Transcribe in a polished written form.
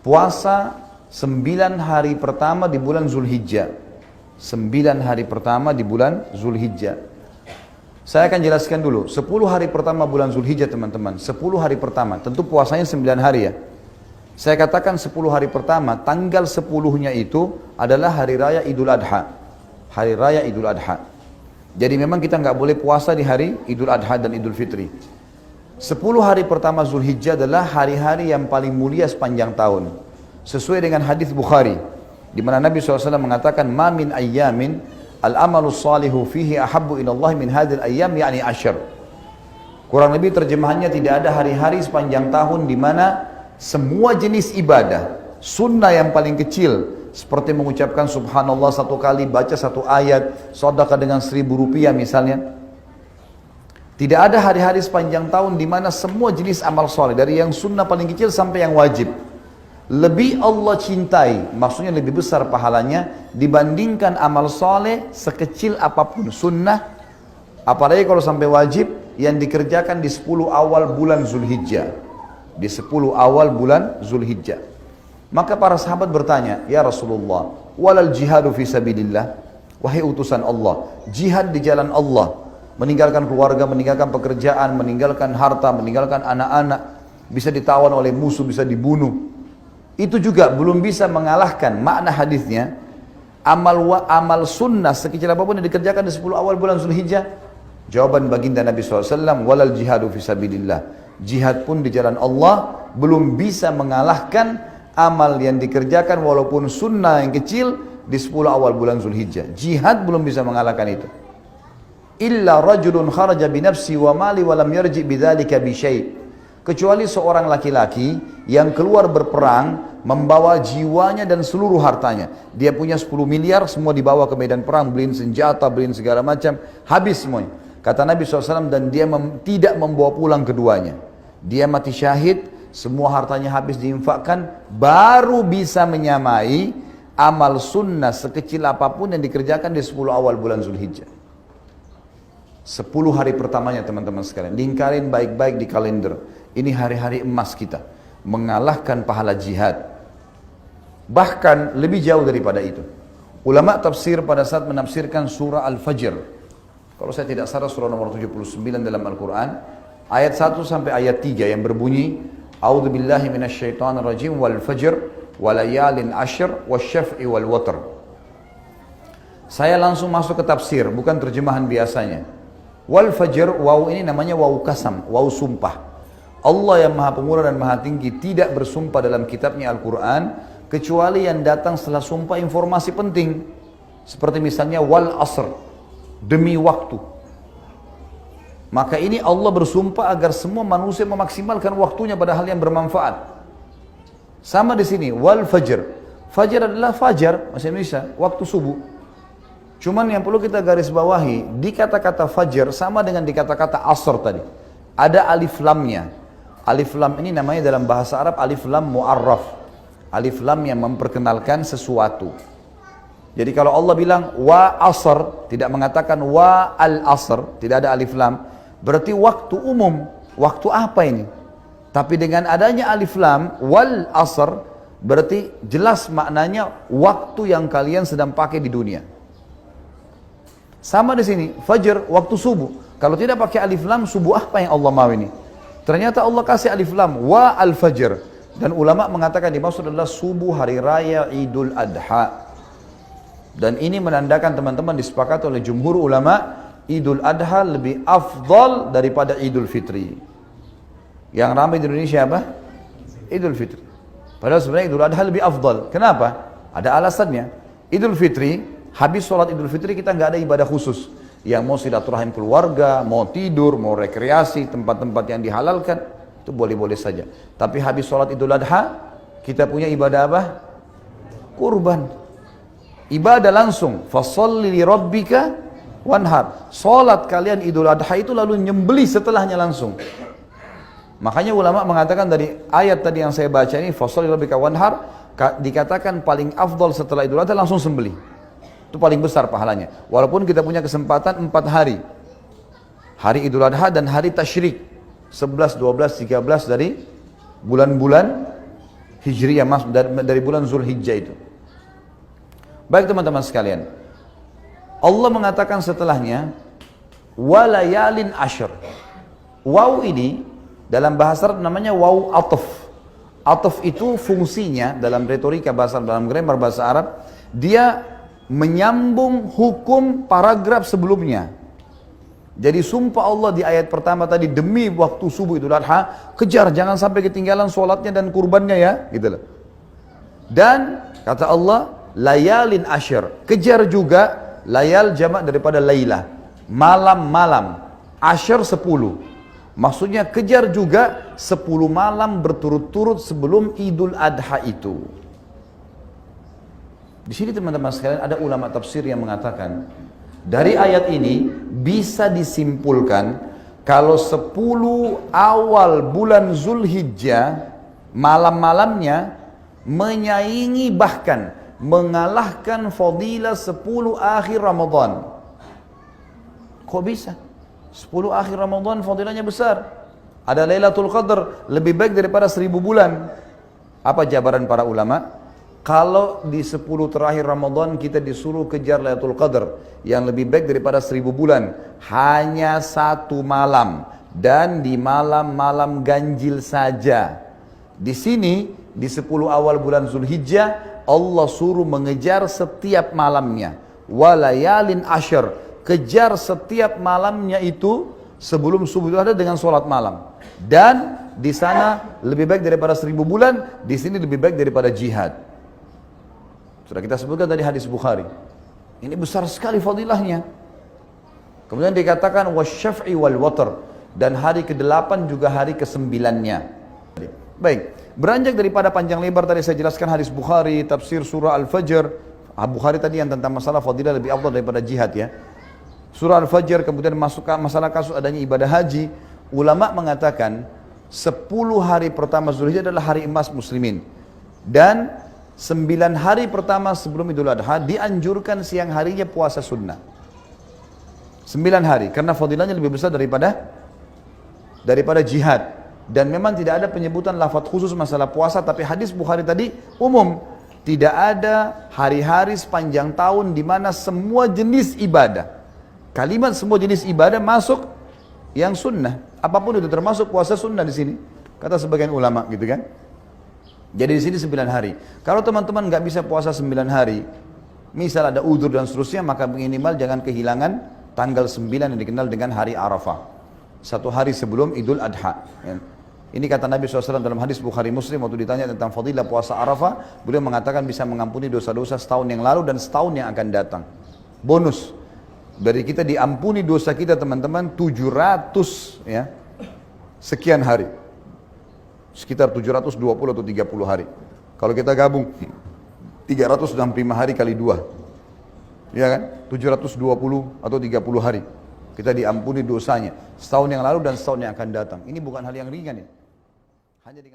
puasa 9 hari pertama di bulan Zulhijjah. 9 hari pertama di bulan Zulhijjah. Saya akan jelaskan dulu, 10 hari pertama bulan Zulhijjah teman-teman, 10 hari pertama, tentu puasanya 9 hari ya. Saya katakan 10 hari pertama, tanggal 10-nya itu adalah hari raya Idul Adha. Hari raya Idul Adha. Jadi memang kita nggak boleh puasa di hari Idul Adha dan Idul Fitri. 10 hari pertama Zulhijjah adalah hari-hari yang paling mulia sepanjang tahun. Sesuai dengan hadis Bukhari, di mana Nabi SAW mengatakan, "Ma min ayyamin al-amalu salihu fihi ahabbu ilallah min hadil ayyam yakni asyr." Kurang lebih terjemahannya, tidak ada hari-hari sepanjang tahun di mana semua jenis ibadah, sunnah yang paling kecil, seperti mengucapkan subhanallah 1 kali, baca 1 ayat, sedekah dengan 1.000 rupiah misalnya. Tidak ada hari-hari sepanjang tahun di mana semua jenis amal soleh, dari yang sunnah paling kecil sampai yang wajib, lebih Allah cintai, maksudnya lebih besar pahalanya dibandingkan amal soleh sekecil apapun sunnah, apalagi kalau sampai wajib yang dikerjakan di 10 awal bulan Zulhijjah. Di 10 awal bulan Zulhijjah. Maka para sahabat bertanya, "Ya Rasulullah, walal jihadu fi sabilillah?" Wahai utusan Allah, jihad di jalan Allah, meninggalkan keluarga, meninggalkan pekerjaan, meninggalkan harta, meninggalkan anak-anak, bisa ditawan oleh musuh, bisa dibunuh. Itu juga belum bisa mengalahkan makna hadisnya. Amal sunnah sekecil apapun yang dikerjakan di 10 awal bulan Zulhijjah. Jawaban baginda Nabi SAW, walal jihadu fi sabilillah. Jihad pun di jalan Allah belum bisa mengalahkan amal yang dikerjakan walaupun sunnah yang kecil di 10 awal bulan Zulhijjah. Jihad belum bisa mengalahkan itu. Illa rajulun kharaja binafsi wa mali wa lam yarji bidzalika bi syai'. Kecuali seorang laki-laki yang keluar berperang membawa jiwanya dan seluruh hartanya. Dia punya 10 miliar, semua dibawa ke medan perang, beliin senjata, beliin segala macam, habis semuanya. Kata Nabi SAW, dan dia tidak membawa pulang keduanya. Dia mati syahid, semua hartanya habis diinfakkan, baru bisa menyamai amal sunnah sekecil apapun yang dikerjakan di 10 awal bulan Zulhijjah. 10 hari pertamanya teman-teman sekalian, lingkarin baik-baik di kalender. Ini hari-hari emas kita, mengalahkan pahala jihad. Bahkan lebih jauh daripada itu. Ulama tafsir pada saat menafsirkan surah Al-Fajr, kalau saya tidak salah surah nomor 79 dalam Al-Quran, ayat 1 sampai ayat 3 yang berbunyi, A'udzubillahi minasyaitonirrajim wal fajr walayalin ashr wasyaf'i wal watr. Saya langsung masuk ke tafsir, bukan terjemahan biasanya. Wal fajr, waw ini namanya waw kasam, waw sumpah. Allah yang maha pemurah dan maha tinggi tidak bersumpah dalam kitabnya Al-Quran kecuali yang datang setelah sumpah informasi penting. Seperti misalnya wal asr, demi waktu. Maka ini Allah bersumpah agar semua manusia memaksimalkan waktunya pada hal yang bermanfaat. Sama di sini, wal fajr. Fajar adalah fajar, bahasa Indonesia, waktu subuh. Cuman yang perlu kita garis bawahi, di kata-kata fajar sama dengan di kata-kata asr tadi. Ada alif lamnya. Alif lam ini namanya dalam bahasa Arab alif lam mu'arraf. Alif lam yang memperkenalkan sesuatu. Jadi kalau Allah bilang wa asr, tidak mengatakan wa al asr, tidak ada alif lam, berarti waktu umum. Waktu apa ini? Tapi dengan adanya alif lam wal asr, berarti jelas maknanya waktu yang kalian sedang pakai di dunia. Sama di sini, fajr, waktu subuh. Kalau tidak pakai alif lam, subuh apa yang Allah mau ini? Ternyata Allah kasih alif lam wa al fajr, dan ulama mengatakan dimaksud adalah subuh hari raya Idul Adha. Dan ini menandakan teman-teman disepakati oleh jumhur ulama, Idul Adha lebih afdal daripada Idul Fitri. Yang ramai di Indonesia apa? Idul Fitri. Padahal sebenarnya Idul Adha lebih afdal. Kenapa? Ada alasannya. Idul Fitri, habis sholat Idul Fitri kita nggak ada ibadah khusus. Yang mau silaturahim keluarga, mau tidur, mau rekreasi, tempat-tempat yang dihalalkan, itu boleh-boleh saja. Tapi habis sholat Idul Adha, kita punya ibadah apa? Kurban. Ibadah langsung. Fasholli li rabbika wanhar. Sholat kalian Idul Adha itu lalu nyembeli setelahnya langsung. Makanya ulama mengatakan dari ayat tadi yang saya baca ini, fasholli li rabbika wanhar, dikatakan paling afdal setelah Idul Adha langsung sembelih. Itu paling besar pahalanya. Walaupun kita punya kesempatan 4 hari. Hari Idul Adha dan hari Tasyrik. 11, 12, 13 dari bulan-bulan Hijriyah, dari bulan Zulhijjah itu. Baik teman-teman sekalian, Allah mengatakan setelahnya, walayalin ashr. Waw ini dalam bahasa Arab namanya waw ataf. Ataf itu fungsinya dalam retorika bahasa, dalam grammar bahasa Arab, dia menyambung hukum paragraf sebelumnya. Jadi sumpah Allah di ayat pertama tadi, demi waktu subuh Idul Adha, kejar jangan sampai ketinggalan sholatnya dan kurbannya ya, gitu loh. Dan kata Allah, layalin ashr, kejar juga. Layal jamak daripada laylah, malam-malam. Ashr 10. Maksudnya kejar juga 10 malam berturut-turut sebelum Idul Adha itu. Di sini teman-teman sekalian ada ulama tafsir yang mengatakan, dari ayat ini bisa disimpulkan kalau 10 awal bulan Zulhijjah malam-malamnya menyaingi bahkan mengalahkan fadilah 10 akhir Ramadan. Kok bisa? 10 akhir Ramadan fadilahnya besar. Ada Lailatul Qadar lebih baik daripada 1000 bulan. Apa jabaran para ulama? Kalau di 10 terakhir Ramadan kita disuruh kejar Lailatul Qadar yang lebih baik daripada 1000 bulan, hanya 1 malam dan di malam-malam ganjil saja. Di sini di 10 awal bulan Zulhijjah Allah suruh mengejar setiap malamnya. Walayalin ashr, kejar setiap malamnya itu sebelum subuh itu ada dengan sholat malam. Dan di sana lebih baik daripada 1000 bulan, di sini lebih baik daripada jihad. Sudah kita sebutkan tadi hadis Bukhari. Ini besar sekali fadilahnya. Kemudian dikatakan wasyaf'i wal watr, dan hari ke-8 juga hari ke-9-nya. Baik, beranjak daripada panjang lebar tadi saya jelaskan hadis Bukhari, tafsir surah Al-Fajr. Bukhari tadi yang tentang masalah fadilah lebih afdal daripada jihad ya. Surah Al-Fajr, kemudian masuk masalah kasus adanya ibadah haji. Ulama mengatakan 10 hari pertama Zulhijjah adalah hari emas muslimin. Dan 9 hari pertama sebelum Idul Adha dianjurkan siang harinya puasa sunnah. 9 hari, karena fadilahnya lebih besar daripada jihad. Dan memang tidak ada penyebutan lafaz khusus masalah puasa, tapi hadis Bukhari tadi umum. Tidak ada hari-hari sepanjang tahun di mana semua jenis ibadah, kalimat semua jenis ibadah masuk yang sunnah. Apapun itu termasuk puasa sunnah di sini. Kata sebagian ulama gitu kan. Jadi di sini 9 hari. Kalau teman-teman nggak bisa puasa 9 hari, misal ada udzur dan seterusnya, maka minimal jangan kehilangan tanggal 9 yang dikenal dengan hari Arafah. 1 hari sebelum Idul Adha. Ini kata Nabi SAW dalam hadis Bukhari Muslim waktu ditanya tentang fadilah puasa Arafah, beliau mengatakan bisa mengampuni dosa-dosa setahun yang lalu dan setahun yang akan datang. Bonus. Dari kita diampuni dosa kita teman-teman 700 ya, sekian hari, sekitar 720 atau 30 hari. Kalau kita gabung 365 hari kali 2, ya kan, 720 atau 30 hari kita diampuni dosanya setahun yang lalu dan setahun yang akan datang. Ini bukan hal yang ringan ya. Hanya dengan